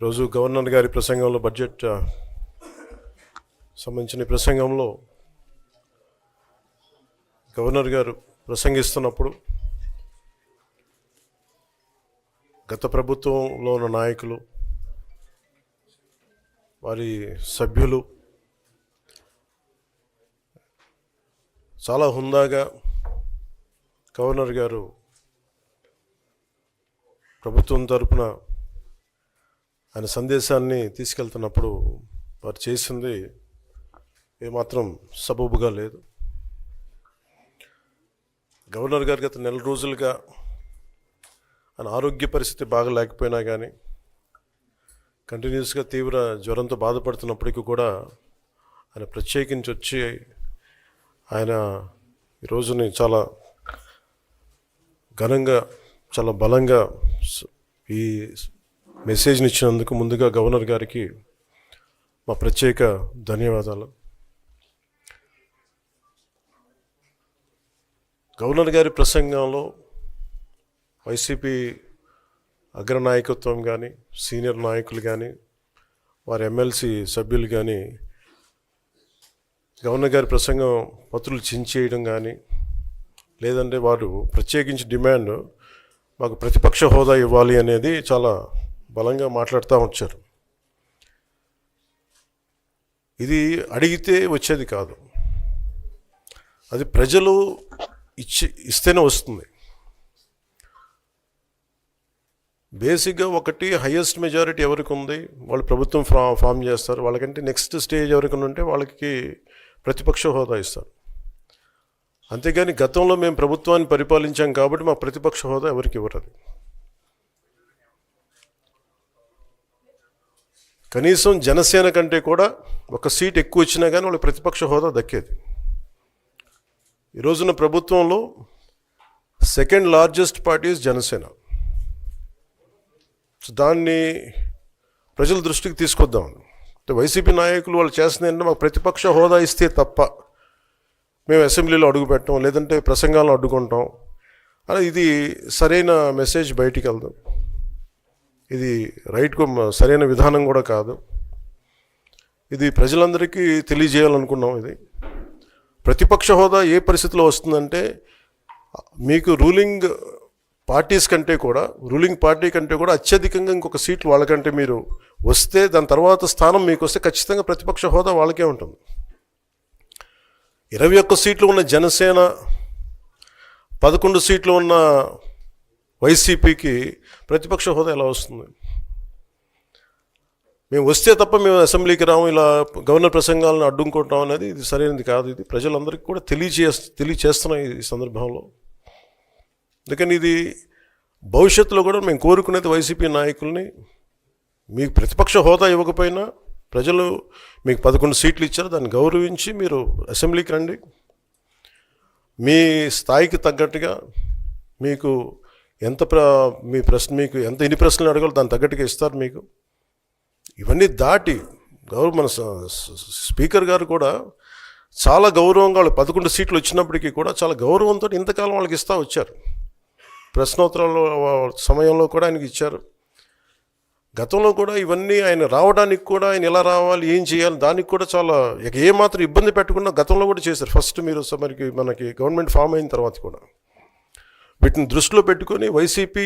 రోజు గవర్నర్ గారి ప్రసంగంలో బడ్జెట్ సంబంధించిన ప్రసంగంలో గవర్నర్ గారు ప్రసంగిస్తున్నప్పుడు గత ప్రభుత్వంలో ఉన్న నాయకులు వారి సభ్యులు చాలా హుందాగా గవర్నర్ గారు ప్రభుత్వం తరపున ఆయన సందేశాన్ని తీసుకెళ్తున్నప్పుడు వారు చేసింది ఏమాత్రం సబబుగా లేదు. గవర్నర్ గారు గత నెల రోజులుగా ఆయన ఆరోగ్య పరిస్థితి బాగా లేకపోయినా కానీ కంటిన్యూస్గా తీవ్ర జ్వరంతో బాధపడుతున్నప్పటికీ కూడా ఆయన ప్రత్యేకించి వచ్చి ఆయన ఈ రోజుని చాలా ఘనంగా చాలా బలంగా ఈ మెసేజ్ని ఇచ్చినందుకు ముందుగా గవర్నర్ గారికి మా ప్రత్యేక ధన్యవాదాలు. గవర్నర్ గారి ప్రసంగంలో వైసీపీ అగ్రనాయకత్వం కానీ సీనియర్ నాయకులు కానీ వారి ఎమ్మెల్సీ సభ్యులు కానీ గవర్నర్ గారి ప్రసంగం పత్రులు చించేయడం కానీ లేదంటే వారు ప్రత్యేకించి డిమాండ్ మాకు ప్రతిపక్ష హోదా ఇవ్వాలి అనేది చాలా బలంగా మాట్లాడుతూ వచ్చారు. ఇది అడిగితే వచ్చేది కాదు, అది ప్రజలు ఇస్తేనే వస్తుంది. బేసిక్గా ఒకటి హయ్యెస్ట్ మెజారిటీ ఎవరికి ఉంది వాళ్ళు ప్రభుత్వం ఫామ్ చేస్తారు, వాళ్ళకంటే నెక్స్ట్ స్టేజ్ ఎవరికి ఉంటే వాళ్ళకి ప్రతిపక్ష హోదా ఇస్తారు. అంతేగాని గతంలో మేము ప్రభుత్వాన్ని పరిపాలించాం కాబట్టి మా ప్రతిపక్ష హోదా ఎవరికి ఇవ్వరు. కనీసం జనసేన కంటే కూడా ఒక సీట్ ఎక్కువ వచ్చినా కానీ వాళ్ళకి ప్రతిపక్ష హోదా దక్కేది. ఈ రోజున ప్రభుత్వంలో సెకండ్ లార్జెస్ట్ పార్టీ జనసేన. దాన్ని ప్రజల దృష్టికి తీసుకొద్దాం. వైసీపీ నాయకులు వాళ్ళు చేస్తుంది ఏంటంటే మాకు ప్రతిపక్ష హోదా ఇస్తే తప్ప మేము అసెంబ్లీలో అడుగు పెట్టాం లేదంటే ప్రసంగాలను అడ్డుకుంటాం అని, ఇది సరైన మెసేజ్ బయటికి వెళ్దాం. ఇది సరైన విధానం కూడా కాదు. ఇది ప్రజలందరికీ తెలియజేయాలనుకున్నాం. ఇది ప్రతిపక్ష హోదా ఏ పరిస్థితిలో వస్తుందంటే మీకు రూలింగ్ పార్టీ కంటే కూడా అత్యధికంగా ఇంకొక సీట్లు వాళ్ళకంటే మీరు వస్తే దాని తర్వాత స్థానం మీకు వస్తే ఖచ్చితంగా ప్రతిపక్ష హోదా వాళ్ళకే ఉంటుంది. 21 సీట్లు ఉన్న జనసేన 11 సీట్లు ఉన్న వైసీపీకి ప్రతిపక్ష హోదా ఎలా వస్తుంది? మేము వస్తే తప్ప మేము అసెంబ్లీకి రాము, ఇలా గవర్నర్ ప్రసంగాలను అడ్డుకుంటాం అనేది ఇది సరైనది కాదు. ఇది ప్రజలందరికీ కూడా తెలియచేస్తున్నాం ఈ సందర్భంలో. అందుకని ఇది భవిష్యత్తులో కూడా మేము కోరుకునేది వైసీపీ నాయకుల్ని, మీకు ప్రతిపక్ష హోదా ఇవ్వకపోయినా ప్రజలు మీకు 11 సీట్లు ఇచ్చారు, దాన్ని గౌరవించి మీరు అసెంబ్లీకి రండి. మీ స్థాయికి తగ్గట్టుగా మీకు మీకు ఎన్ని ప్రశ్నలు అడగాలో దాన్ని తగ్గట్టుగా ఇస్తారు మీకు. ఇవన్నీ దాటి మన స్పీకర్ గారు కూడా చాలా గౌరవంగా వాళ్ళు 11 సీట్లు వచ్చినప్పటికీ కూడా చాలా గౌరవంతో ఇంతకాలం వాళ్ళకి ఇస్తూ వచ్చారు. ప్రశ్నోత్తరాల సమయంలో కూడా ఆయనకి ఇచ్చారు. గతంలో కూడా ఇవన్నీ ఆయన రావడానికి కూడా ఆయన ఎలా రావాలి ఏం చేయాలి దానికి కూడా చాలా ఏమాత్రం ఇబ్బంది పెట్టకుండా గతంలో కూడా చేశారు. ఫస్ట్ మీరు మనకి గవర్నమెంట్ ఫామ్ అయిన తర్వాత కూడా వీటిని దృష్టిలో పెట్టుకొని వైసీపీ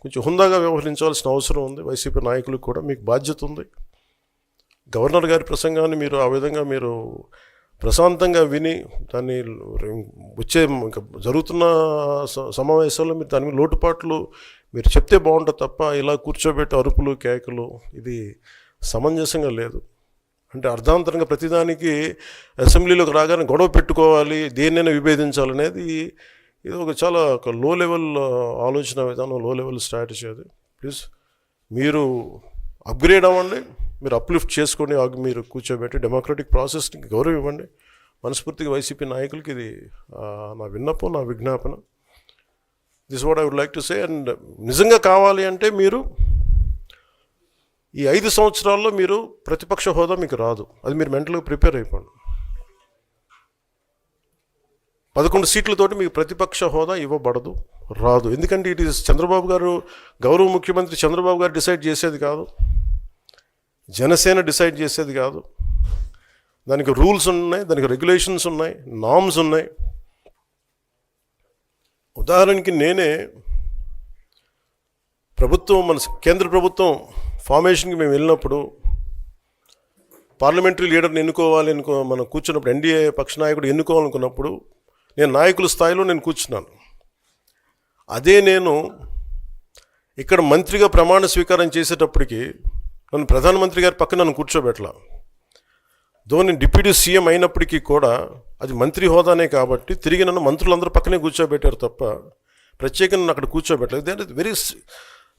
కొంచెం హుందాగా వ్యవహరించాల్సిన అవసరం ఉంది. వైసీపీ నాయకులకు కూడా మీకు బాధ్యత ఉంది. గవర్నర్ గారి ప్రసంగాన్ని మీరు ఆ విధంగా మీరు ప్రశాంతంగా విని దాన్ని వచ్చే ఇంకా జరుగుతున్న సమావేశాల్లో మీరు దాని మీద లోటుపాట్లు మీరు చెప్తే బాగుంటుంది తప్ప ఇలా కూర్చోబెట్టి అరుపులు కేకలు ఇది సమంజసంగా లేదు. అంటే అర్ధాంతరంగా ప్రతిదానికి అసెంబ్లీలోకి రాగానే గొడవ పెట్టుకోవాలి, దేన్నైనా విభేదించాలనేది ఇది చాలా లో లెవెల్ ఆలోచన విధానం, లో లెవెల్ స్ట్రాటజీ. అది ప్లీజ్ మీరు అప్గ్రేడ్ అవ్వండి, మీరు అప్లిఫ్ట్ చేసుకొని మీరు కూర్చోబెట్టి డెమోక్రటిక్ ప్రాసెస్ని గౌరవం ఇవ్వండి. మనస్ఫూర్తిగా వైసీపీ నాయకులకి ఇది నా విన్నపం, నా విజ్ఞాపన. This what I would like to say. And నిజంగా కావాలి అంటే మీరు ఈ 5 సంవత్సరాల్లో మీరు ప్రతిపక్ష హోదా మీకు రాదు, అది మీరు మెంటల్గా ప్రిపేర్ అయిపోండి. 11 సీట్లతోటి మీకు ప్రతిపక్ష హోదా ఇవ్వబడదు, రాదు. ఎందుకంటే ఇట్ ఈస్ చంద్రబాబు గారు, గౌరవ ముఖ్యమంత్రి చంద్రబాబు గారు డిసైడ్ చేసేది కాదు. జనసేన డిసైడ్ చేసేది కాదు. దానికి రూల్స్ ఉన్నాయి, దానికి రెగ్యులేషన్స్ ఉన్నాయి, నామ్స్ ఉన్నాయి. ఉదాహరణకి నేనే ప్రభుత్వం, మన కేంద్ర ప్రభుత్వం ఫార్మేషన్కి మేము వెళ్ళినప్పుడు పార్లమెంటరీ లీడర్ని ఎన్నుకోవాలి మనం కూర్చున్నప్పుడు, ఎన్డీఏ పక్ష నాయకుడు ఎన్నుకోవాలనుకున్నప్పుడు నేను నాయకుల స్థాయిలో నేను కూర్చున్నాను. అదే నేను ఇక్కడ మంత్రిగా ప్రమాణ స్వీకారం చేసేటప్పటికి నన్ను ప్రధానమంత్రి గారి పక్కన నన్ను కూర్చోబెట్టలా. నేను డిప్యూటీ సీఎం అయినప్పటికీ కూడా అది మంత్రి హోదానే కాబట్టి తిరిగి నన్ను మంత్రులందరూ పక్కనే కూర్చోబెట్టారు తప్ప ప్రత్యేకంగా నన్ను అక్కడ కూర్చోబెట్టలేదు. అంటే very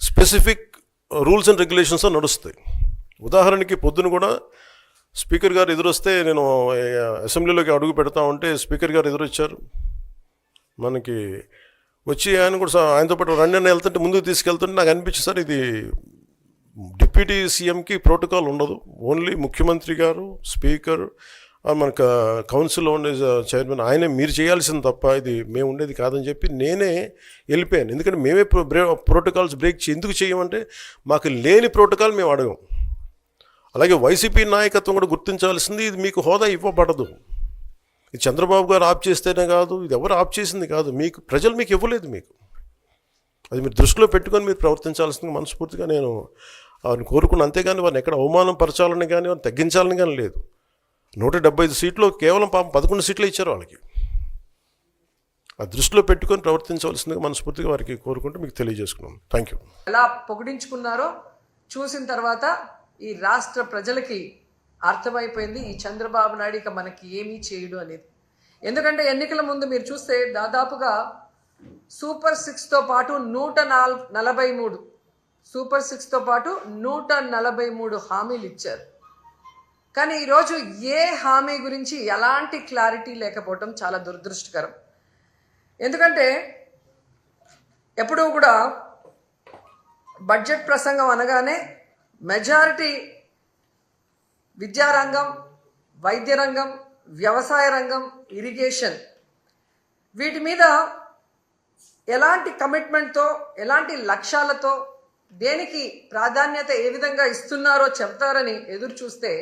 specific rules and regulations నడుస్తాయి. ఉదాహరణకి పొద్దున కూడా స్పీకర్ గారు ఎదురొస్తే, నేను అసెంబ్లీలోకి అడుగు పెడతా ఉంటే స్పీకర్ గారు ఎదురొచ్చారు. మనకి వచ్చి ఆయన కూడా ఆయనతో పాటు రండి అని వెళ్తుంటే ముందుకు తీసుకెళ్తుంటే నాకు అనిపించింది, సార్ ఇది డిప్యూటీ సీఎంకి ప్రోటోకాల్ ఉండదు. ఓన్లీ ముఖ్యమంత్రి గారు, స్పీకర్, మనకు కౌన్సిల్లో ఉండే చైర్మన్ ఆయనే మీరు చేయాల్సింది తప్ప ఇది మేము ఉండేది కాదని చెప్పి నేనే వెళ్ళిపోయాను. ఎందుకంటే మేమే ప్రోటోకాల్స్ బ్రేక్ ఎందుకు చేయమంటే మాకు లేని ప్రోటోకాల్ మేము అడగం. అలాగే వైసీపీ నాయకత్వం కూడా గుర్తించాల్సింది, ఇది మీకు హోదా ఇవ్వబడదు. ఇది చంద్రబాబు గారు ఆప్ చేస్తేనే కాదు, ఇది ఎవరు ఆప్ చేసింది కాదు, మీకు ప్రజలు మీకు ఇవ్వలేదు. మీకు అది మీరు దృష్టిలో పెట్టుకొని మీరు ప్రవర్తించాల్సింది మనస్ఫూర్తిగా నేను వారిని కోరుకున్నాను. అంతేగాని వారిని ఎక్కడ అవమానం పరచాలని కానీ వారిని తగ్గించాలని కానీ లేదు. 175 సీట్లు కేవలం 11 సీట్లే ఇచ్చారు వాళ్ళకి. ఆ దృష్టిలో పెట్టుకొని ప్రవర్తించవలసిందిగా మనస్ఫూర్తిగా వారికి కోరుకుంటూ మీకు తెలియజేసుకున్నాం. Thank you. ఎలా పొగిడించుకున్నారో చూసిన తర్వాత ఈ రాష్ట్ర ప్రజలకి అర్థమైపోయింది ఈ చంద్రబాబు నాయుడు ఇక మనకి ఏమీ చేయడు అనేది. ఎందుకంటే ఎన్నికల ముందు మీరు చూస్తే దాదాపుగా సూపర్ 6తో పాటు 143 సూపర్ 6తో పాటు 143 హామీలు ఇచ్చారు. కానీ ఈరోజు ఏ హామీ గురించి ఎలాంటి క్లారిటీ లేకపోవటం చాలా దురదృష్టకరం. ఎందుకంటే ఎప్పుడూ కూడా బడ్జెట్ ప్రసంగం అనగానే మెజారిటీ విద్యారంగం, వైద్య రంగం, వ్యవసాయ రంగం, ఇరిగేషన్, వీటి మీద ఎలాంటి కమిట్మెంట్తో, ఎలాంటి లక్ష్యాలతో, దేనికి ప్రాధాన్యత ఏ విధంగా ఇస్తున్నారో చెప్తారని ఎదురు చూస్తే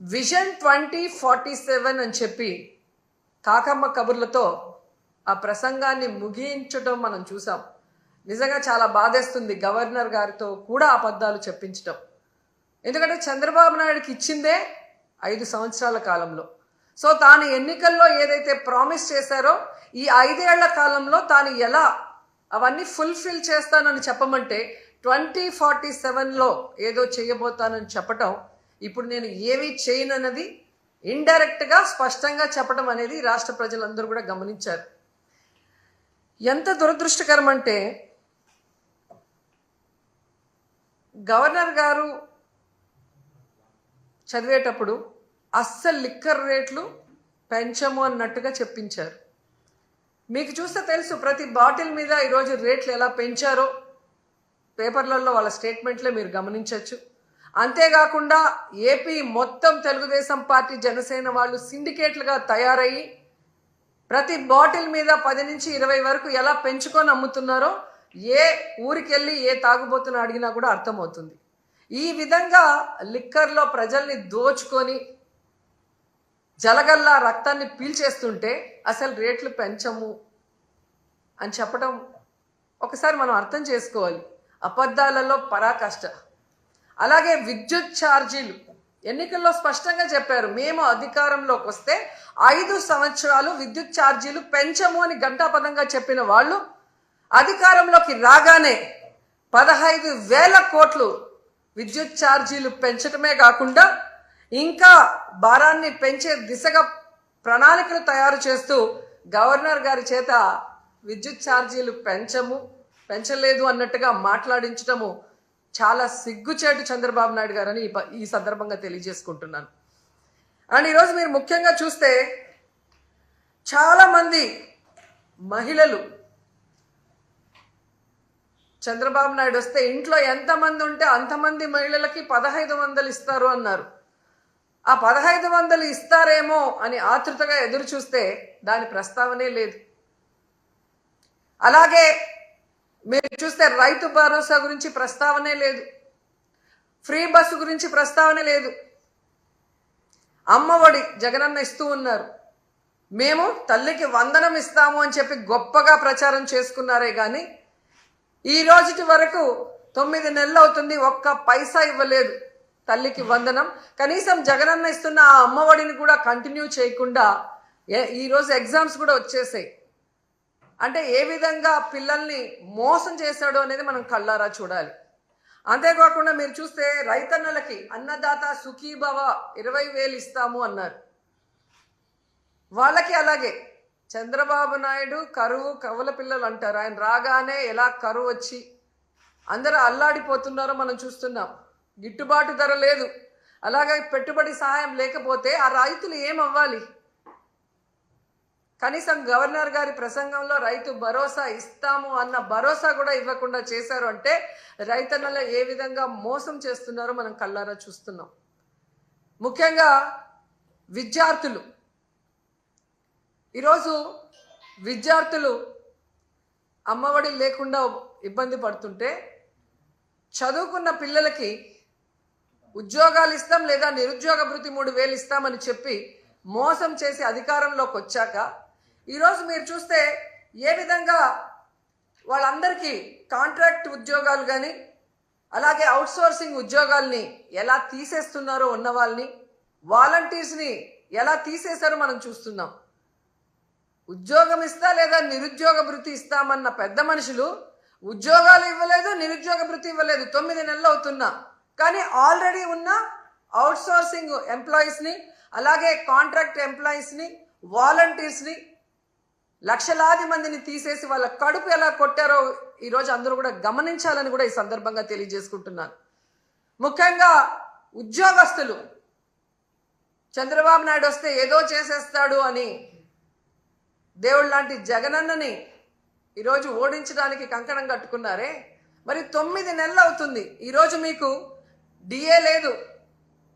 విజన్ 2047 అని చెప్పి కాకమ్మ కబుర్లతో ఆ ప్రసంగాన్ని ముగించడం మనం చూసాం. నిజంగా చాలా బాధేస్తుంది గవర్నర్ గారితో కూడా అబద్ధాలు చెప్పించడం. ఎందుకంటే చంద్రబాబు నాయుడుకి ఇచ్చిందే 5 సంవత్సరాల కాలంలో. సో తాను ఎన్నికల్లో ఏదైతే ప్రామిస్ చేశారో ఈ 5 ఏళ్ల కాలంలో తాను ఎలా అవన్నీ ఫుల్ఫిల్ చేస్తానని చెప్పమంటే 2047లో ఏదో చేయబోతానని చెప్పటం, ఇప్పుడు నేను ఏమీ చేయనన్నది ఇండైరెక్ట్గా స్పష్టంగా చెప్పడం అనేది రాష్ట్ర ప్రజలందరూ కూడా గమనించారు. ఎంత దురదృష్టకరం అంటే గవర్నర్ గారు చదివేటప్పుడు అస్సలు లిక్కర్ రేట్లు పెంచము అన్నట్టుగా చెప్పించారు. మీకు చూస్తే తెలుసు ప్రతి బాటిల్ మీద ఈరోజు రేట్లు ఎలా పెంచారో పేపర్లలో వాళ్ళ స్టేట్మెంట్లే మీరు గమనించవచ్చు. అంతేకాకుండా ఏపీ మొత్తం తెలుగుదేశం పార్టీ, జనసేన వాళ్ళు సిండికేట్లుగా తయారయ్యి ప్రతి బాటిల్ మీద 10 నుంచి 20 వరకు ఎలా పెంచుకొని అమ్ముతున్నారో ఏ ఊరికెళ్ళి ఏ తాగుబోతున్నా అడిగినా కూడా అర్థమవుతుంది. ఈ విధంగా లిక్కర్లో ప్రజల్ని దోచుకొని జలగల్లా రక్తాన్ని పీల్చేస్తుంటే అసలు రేట్లు పెంచము అని చెప్పడం ఒకసారి మనం అర్థం చేసుకోవాలి. అబద్ధాలలో పరాకాష్ట. అలాగే విద్యుత్ ఛార్జీలు ఎన్నికల్లో స్పష్టంగా చెప్పారు, మేము అధికారంలోకి వస్తే 5 సంవత్సరాలు విద్యుత్ ఛార్జీలు పెంచము అని ఘంటాపథంగా చెప్పిన వాళ్ళు అధికారంలోకి రాగానే 15,000 కోట్లు విద్యుత్ ఛార్జీలు పెంచడమే కాకుండా ఇంకా భారాన్ని పెంచే దిశగా ప్రణాళికలు తయారు చేస్తూ గవర్నర్ గారి చేత విద్యుత్ ఛార్జీలు పెంచలేదు అన్నట్టుగా మాట్లాడించడము చాలా సిగ్గుచేటు చంద్రబాబు నాయుడు గారని ఈ సందర్భంగా తెలియజేసుకుంటున్నాను. అండ్ ఈరోజు మీరు ముఖ్యంగా చూస్తే చాలామంది మహిళలు చంద్రబాబు నాయుడు వస్తే ఇంట్లో ఎంతమంది ఉంటే అంతమంది మహిళలకి 1,500 ఇస్తారు అన్నారు. ఆ 1,500 ఇస్తారేమో అని ఆతృతగా ఎదురు చూస్తే దాని ప్రస్తావనే లేదు. అలాగే మీరు చూస్తే రైతు భరోసా గురించి ప్రస్తావనే లేదు. ఫ్రీ బస్సు గురించి ప్రస్తావన లేదు. అమ్మఒడి జగనన్న ఇస్తూ ఉన్నారు. మేము తల్లికి వందనం ఇస్తాము అని చెప్పి గొప్పగా ప్రచారం చేసుకున్నారే కానీ ఈ రోజుటి వరకు 9 నెలలు అవుతుంది, ఒక్క పైసా ఇవ్వలేదు తల్లికి వందనం. కనీసం జగనన్న ఇస్తున్న ఆ అమ్మఒడిని కూడా కంటిన్యూ చేయకుండా ఈరోజు ఎగ్జామ్స్ కూడా వచ్చేసాయి. అంటే ఏ విధంగా పిల్లల్ని మోసం చేశాడో అనేది మనం కళ్ళారా చూడాలి. అంతేకాకుండా మీరు చూస్తే రైతన్నలకి అన్నదాత సుఖీభవ 20,000 ఇస్తాము అన్నారు. వాళ్ళకి అలాగే చంద్రబాబు నాయుడు కరువు కవల పిల్లలు అంటారు. ఆయన రాగానే ఎలా కరువు వచ్చి అందరూ అల్లాడిపోతున్నారో మనం చూస్తున్నాం. గిట్టుబాటు ధర లేదు, అలాగే పెట్టుబడి సహాయం లేకపోతే ఆ రైతులు ఏమవ్వాలి? కనీసం గవర్నర్ గారి ప్రసంగంలో రైతు భరోసా ఇస్తాము అన్న భరోసా కూడా ఇవ్వకుండా చేశారు. అంటే రైతన్నలు ఏ విధంగా మోసం చేస్తున్నారో మనం కళ్ళారా చూస్తున్నాం. ముఖ్యంగా విద్యార్థులు, ఈరోజు విద్యార్థులు అమ్మఒడి లేకుండా ఇబ్బంది పడుతుంటే చదువుకున్న పిల్లలకి ఉద్యోగాలు ఇస్తాం లేదా నిరుద్యోగ భృతి 3,000 ఇస్తామని చెప్పి మోసం చేసి అధికారంలోకి వచ్చాక ఈరోజు మీరు చూస్తే ఏ విధంగా వాళ్ళందరికీ కాంట్రాక్ట్ ఉద్యోగాలు కానీ అలాగే అవుట్సోర్సింగ్ ఉద్యోగాల్ని ఎలా తీసేస్తున్నారో, ఉన్న వాళ్ళని వాలంటీర్స్ని ఎలా తీసేశారో మనం చూస్తున్నాం. ఉద్యోగం ఇస్తా లేదా నిరుద్యోగ భృతి ఇస్తామన్న పెద్ద మనుషులు ఉద్యోగాలు ఇవ్వలేదు, నిరుద్యోగ భృతి ఇవ్వలేదు. 9 నెలలు అవుతున్నా కానీ ఆల్రెడీ ఉన్న అవుట్సోర్సింగ్ ఎంప్లాయీస్ని అలాగే కాంట్రాక్ట్ ఎంప్లాయీస్ని వాలంటీర్స్ని లక్షలాది మందిని తీసేసి వాళ్ళ కడుపు ఎలా కొట్టారో ఈరోజు అందరూ కూడా గమనించాలని కూడా ఈ సందర్భంగా తెలియజేసుకుంటున్నాను. ముఖ్యంగా ఉద్యోగస్తులు చంద్రబాబు నాయుడు వస్తే ఏదో చేసేస్తాడు అని దేవుడు లాంటి జగనన్నని ఈరోజు ఓడించడానికి కంకణం కట్టుకున్నారే. మరి 9 నెలలు అవుతుంది, ఈరోజు మీకు డిఏ లేదు,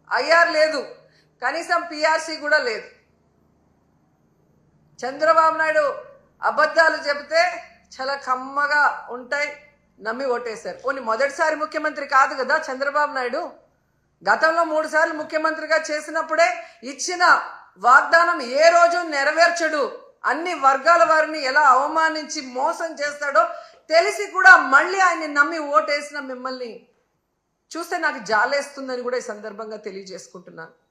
ఐఆర్ లేదు, కనీసం పిఆర్సీ కూడా లేదు. చంద్రబాబు నాయుడు అబద్ధాలు చెబితే చాలా కమ్మగా ఉంటాయి, నమ్మి ఓటేశారు. పోనీ మొదటిసారి ముఖ్యమంత్రి కాదు కదా చంద్రబాబు నాయుడు. గతంలో 3 సార్లు ముఖ్యమంత్రిగా చేసినప్పుడే ఇచ్చిన వాగ్దానం ఏ రోజు నెరవేర్చడు, అన్ని వర్గాల వారిని ఎలా అవమానించి మోసం చేస్తాడో తెలిసి కూడా మళ్ళీ ఆయన్ని నమ్మి ఓటేసిన మిమ్మల్ని చూస్తే నాకు జాలేస్తుందని కూడా ఈ సందర్భంగా తెలియజేసుకుంటున్నాను.